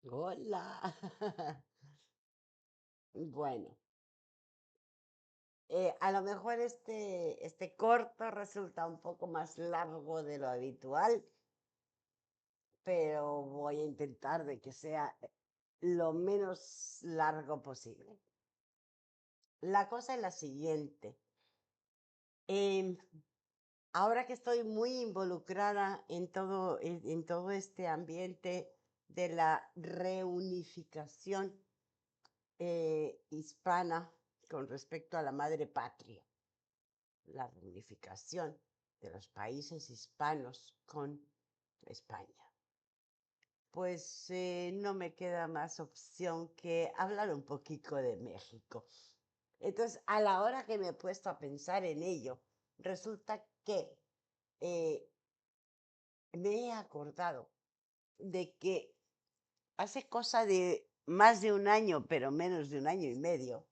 Hola. Bueno, a lo mejor este corto resulta un poco más largo de lo habitual, pero voy a intentar de que sea lo menos largo posible. La cosa es la siguiente. em, Ahora que estoy muy involucrada en todo este ambiente de la reunificación hispana con respecto a la madre patria, la reunificación de los países hispanos con España. Pues no me queda más opción que hablar un poquito de México. Entonces, a la hora que me he puesto a pensar en ello, resulta que eh, me he acordado de que hace cosa de más de un año, pero menos de un año y medio,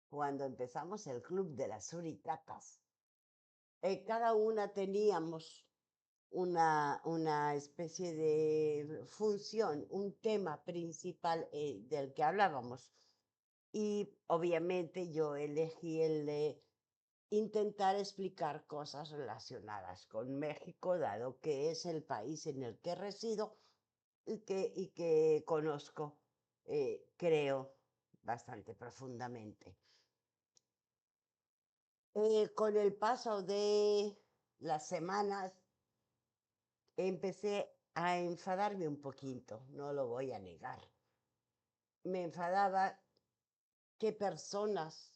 cuando empezamos el Club de las Suricatas, cada una teníamos una especie de función, un tema principal del que hablábamos. Y obviamente yo elegí el de intentar explicar cosas relacionadas con México, dado que es el país en el que resido y que conozco, creo, bastante profundamente. Con el paso de las semanas, empecé a enfadarme un poquito, no lo voy a negar. Me enfadaba que personas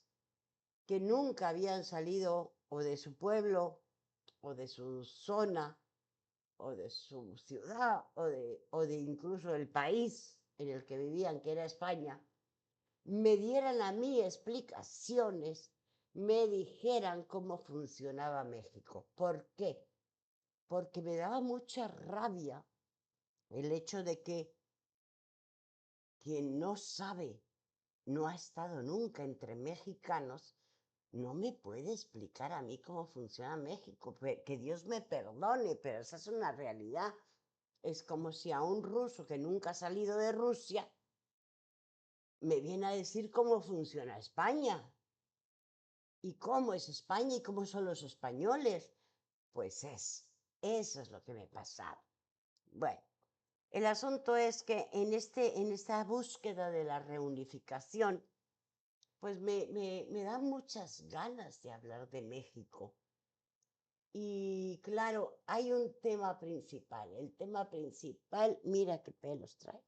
que nunca habían salido o de su pueblo, o de su zona, o de su ciudad, o de incluso el país en el que vivían, que era España, me dieran a mí explicaciones, me dijeran cómo funcionaba México. ¿Por qué? Porque me daba mucha rabia el hecho de que quien no sabe, no ha estado nunca entre mexicanos, no me puede explicar a mí cómo funciona México. Que Dios me perdone, pero esa es una realidad. Es como si a un ruso que nunca ha salido de Rusia me viene a decir cómo funciona España y cómo es España y cómo son los españoles. Pues eso es lo que me pasaba. Bueno, el asunto es que en esta búsqueda de la reunificación, pues me dan muchas ganas de hablar de México. Y claro, hay un tema principal. El tema principal, mira qué pelos trae.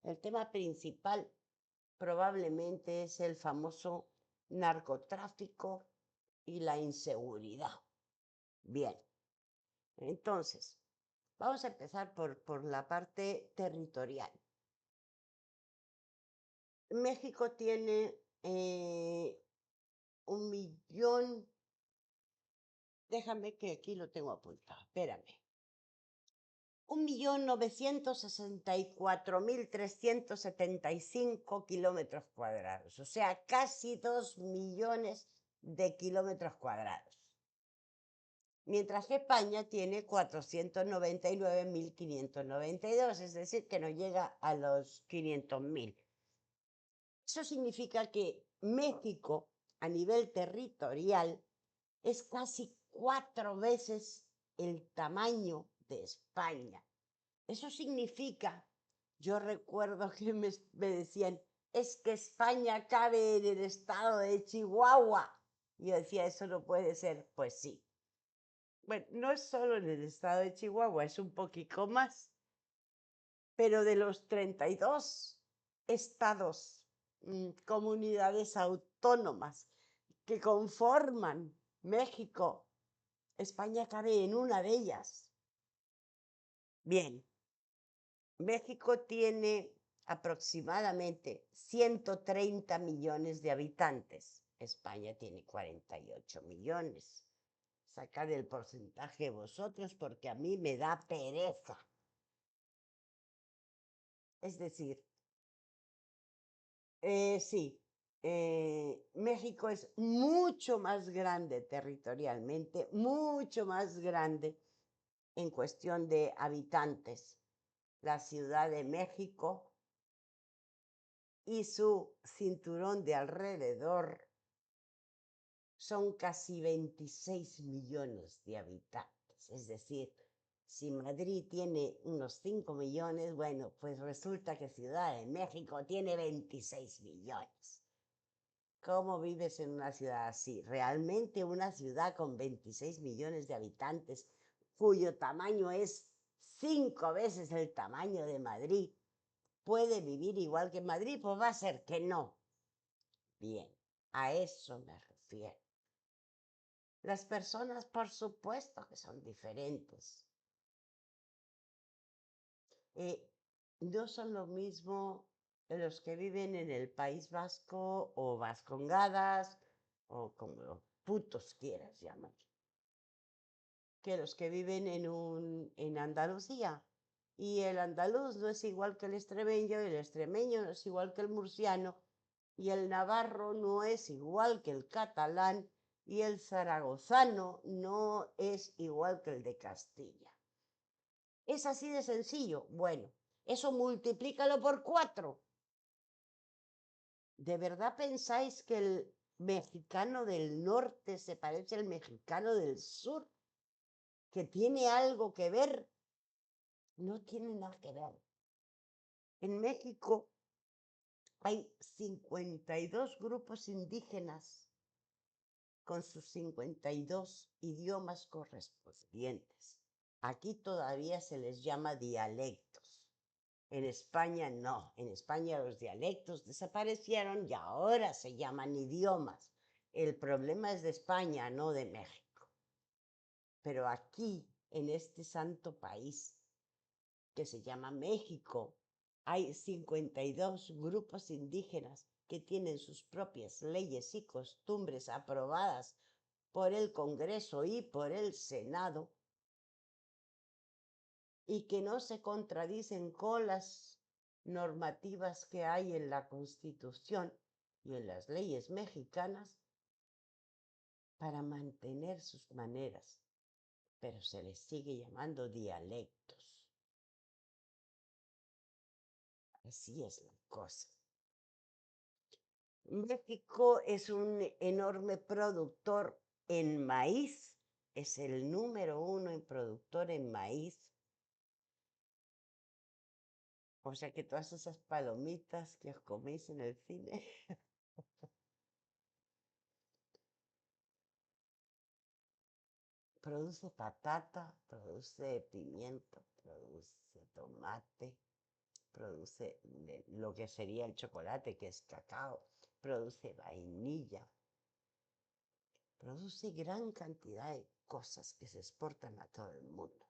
El tema principal probablemente es el famoso narcotráfico y la inseguridad. Bien, entonces, vamos a empezar por la parte territorial. México tiene un millón, déjame que aquí lo tengo apuntado, espérame. 1.964.375 kilómetros cuadrados, o sea, casi 2 millones de kilómetros cuadrados. Mientras que España tiene 499.592, es decir, que no llega a los 500.000. Eso significa que México, a nivel territorial, es casi 4 veces el tamaño de España. Eso significa, yo recuerdo que me decían, es que España cabe en el estado de Chihuahua. Y yo decía, eso no puede ser. Pues sí. Bueno, no es solo en el estado de Chihuahua, es un poquito más. Pero de los 32 estados, comunidades autónomas que conforman México, España cabe en una de ellas. Bien, México tiene aproximadamente 130 millones de habitantes. España tiene 48 millones. Sacad el porcentaje vosotros porque a mí me da pereza. Es decir, sí, México es mucho más grande territorialmente, mucho más grande en cuestión de habitantes la Ciudad de México y su cinturón de alrededor son casi 26 millones de habitantes. Es decir, si Madrid tiene unos 5 millones, bueno, pues resulta que Ciudad de México tiene 26 millones. ¿Cómo vives en una ciudad así? Realmente una ciudad con 26 millones de habitantes, cuyo tamaño es 5 veces el tamaño de Madrid, ¿puede vivir igual que Madrid? Pues va a ser que no. Bien, a eso me refiero. Las personas, por supuesto que son diferentes. Eh, no son lo mismo los que viven en el País Vasco o Vascongadas o como putos quieras llamar, que los que viven en Andalucía. Y el andaluz no es igual que el extremeño, y el extremeño no es igual que el murciano, y el navarro no es igual que el catalán, y el zaragozano no es igual que el de Castilla. Es así de sencillo. Bueno, eso multiplícalo por 4. ¿De verdad pensáis que el mexicano del norte se parece al mexicano del sur? ¿Que tiene algo que ver? No tiene nada que ver. En México hay 52 grupos indígenas con sus 52 idiomas correspondientes. Aquí todavía se les llama dialectos. En España no. En España los dialectos desaparecieron y ahora se llaman idiomas. El problema es de España, no de México. Pero aquí, en este santo país que se llama México, hay 52 grupos indígenas que tienen sus propias leyes y costumbres aprobadas por el Congreso y por el Senado y que no se contradicen con las normativas que hay en la Constitución y en las leyes mexicanas para mantener sus maneras, pero se les sigue llamando dialectos. Así es la cosa. México es un enorme productor en maíz, es el número 1 en productor en maíz. O sea que todas esas palomitas que os coméis en el cine produce patata, produce pimiento, produce tomate, produce lo que sería el chocolate, que es cacao, produce vainilla, produce gran cantidad de cosas que se exportan a todo el mundo.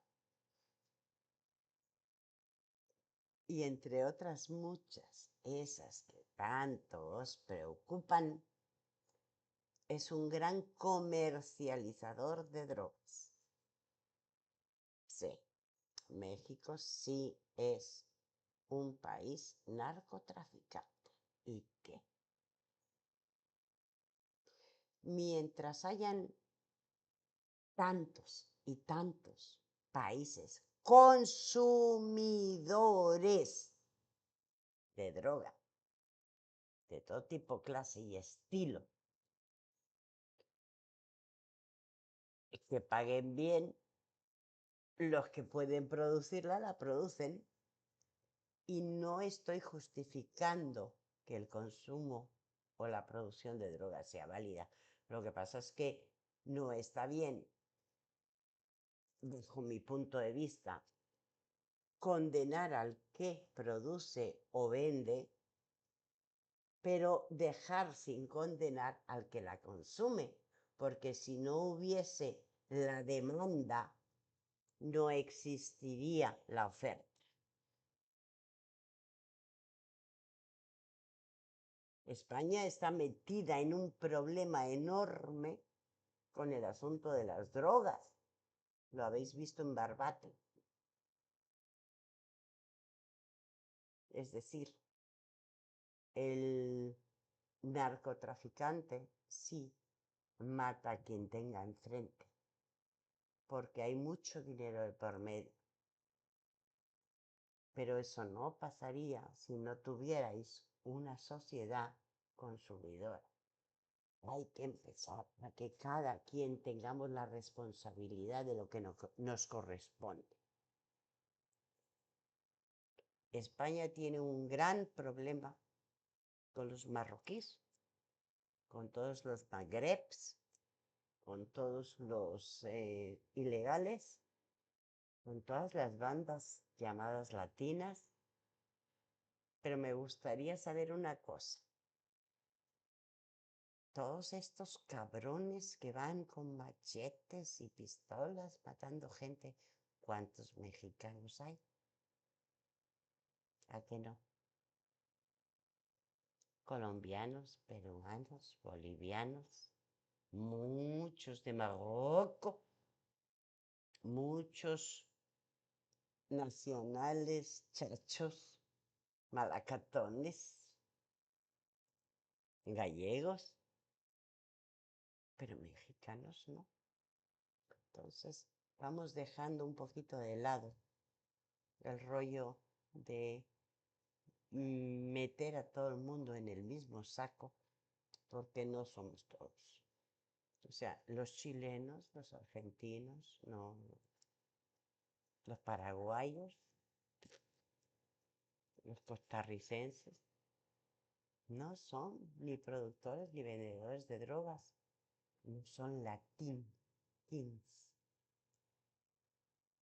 Y entre otras muchas, esas que tanto os preocupan, es un gran comercializador de drogas. Sí, México sí es un país narcotraficante. ¿Y qué? Mientras hayan tantos y tantos países consumidores de droga, de todo tipo, clase y estilo, que paguen bien, los que pueden producirla la producen. Y no estoy justificando que el consumo o la producción de drogas sea válida. Lo que pasa es que no está bien, desde mi punto de vista, condenar al que produce o vende, pero dejar sin condenar al que la consume, porque si no hubiese la demanda, no existiría la oferta. España está metida en un problema enorme con el asunto de las drogas. Lo habéis visto en Barbate. Es decir, el narcotraficante sí mata a quien tenga enfrente, porque hay mucho dinero de por medio. Pero eso no pasaría si no tuvierais una sociedad consumidora. Hay que empezar a que cada quien tengamos la responsabilidad de lo que nos corresponde. España tiene un gran problema con los marroquíes, con todos los magrebs, con todos los ilegales, con todas las bandas llamadas latinas. Pero me gustaría saber una cosa. Todos estos cabrones que van con machetes y pistolas matando gente, ¿cuántos mexicanos hay? ¿A qué no? Colombianos, peruanos, bolivianos, muchos de Marruecos, muchos nacionales, chachos, malacatones, gallegos, pero mexicanos no. Entonces, vamos dejando un poquito de lado el rollo de meter a todo el mundo en el mismo saco, porque no somos todos. O sea, los chilenos, los argentinos, no, los paraguayos, los costarricenses, no son ni productores ni vendedores de drogas, no son latins,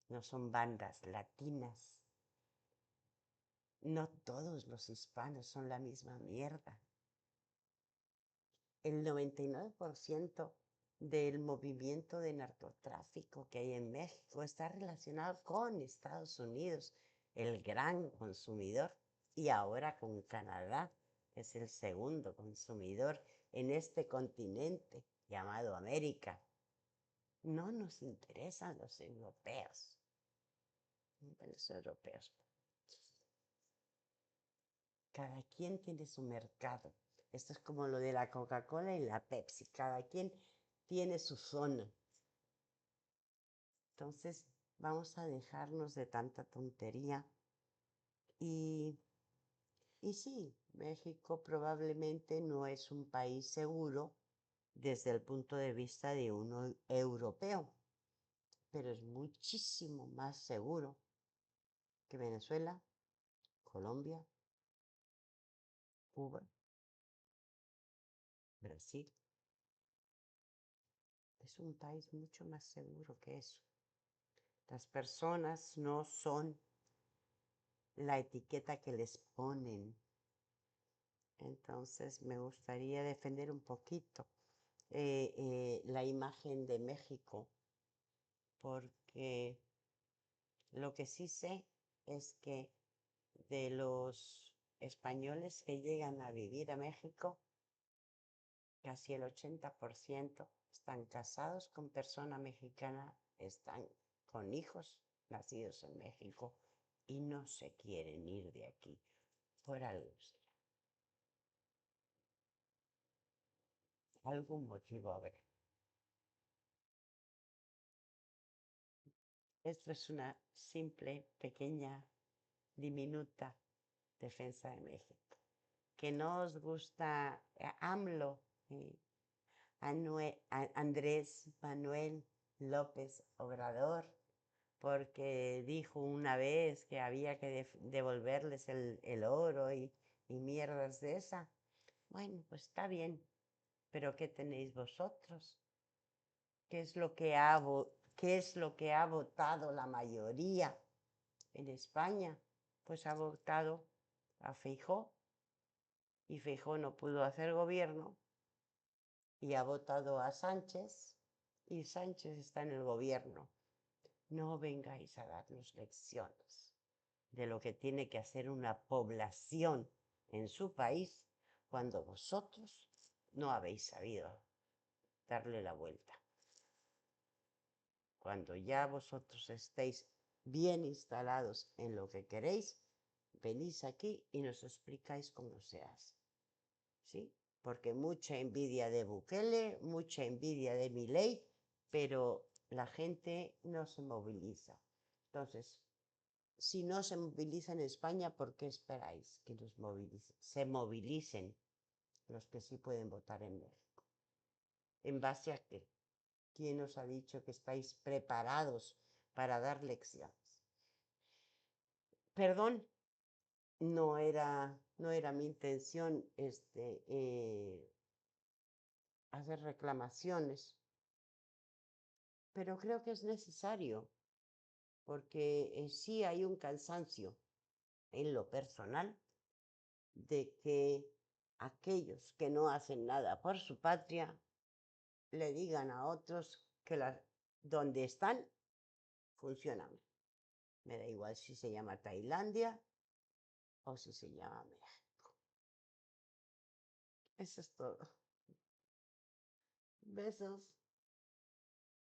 no son bandas latinas. No todos los hispanos son la misma mierda. El 99% del movimiento de narcotráfico que hay en México está relacionado con Estados Unidos, el gran consumidor, y ahora con Canadá, que es el segundo consumidor en este continente llamado América. No nos interesan los europeos. Los europeos. Cada quien tiene su mercado. Esto es como lo de la Coca-Cola y la Pepsi. Cada quien tiene su zona. Entonces, vamos a dejarnos de tanta tontería. Y, y sí, México probablemente no es un país seguro desde el punto de vista de un europeo, pero es muchísimo más seguro que Venezuela, Colombia, Cuba, Brasil. Es un país mucho más seguro que eso. Las personas no son la etiqueta que les ponen. Entonces me gustaría defender un poquito la imagen de México, porque lo que sí sé es que de los españoles que llegan a vivir a México, casi el 80% están casados con persona mexicana, están con hijos nacidos en México y no se quieren ir de aquí por algo. Algún motivo habrá. Esto es una simple, pequeña, diminuta defensa de México. Que no os gusta AMLO, Andrés Manuel López Obrador, porque dijo una vez que había que devolverles el oro y mierdas de esa. Bueno, pues está bien, pero ¿qué tenéis vosotros? ¿Qué es lo que qué es lo que ha votado la mayoría en España? Pues ha votado a Feijóo y Feijóo no pudo hacer gobierno y ha votado a Sánchez y Sánchez está en el gobierno. No vengáis a darnos lecciones de lo que tiene que hacer una población en su país cuando vosotros no habéis sabido darle la vuelta. Cuando ya vosotros estéis bien instalados en lo que queréis, venís aquí y nos explicáis cómo se hace. ¿Sí? Porque mucha envidia de Bukele, mucha envidia de Milei, pero la gente no se moviliza. Entonces, Si no se moviliza en España, ¿por qué esperáis que se movilicen los que sí pueden votar en México? ¿En base a qué? ¿Quién os ha dicho que estáis preparados para dar lecciones? Perdón, no era mi intención hacer reclamaciones, pero creo que es necesario, porque sí hay un cansancio en lo personal de que aquellos que no hacen nada por su patria le digan a otros que donde están funcionan. Me da igual si se llama Tailandia o si se llama México. Eso es todo. Besos.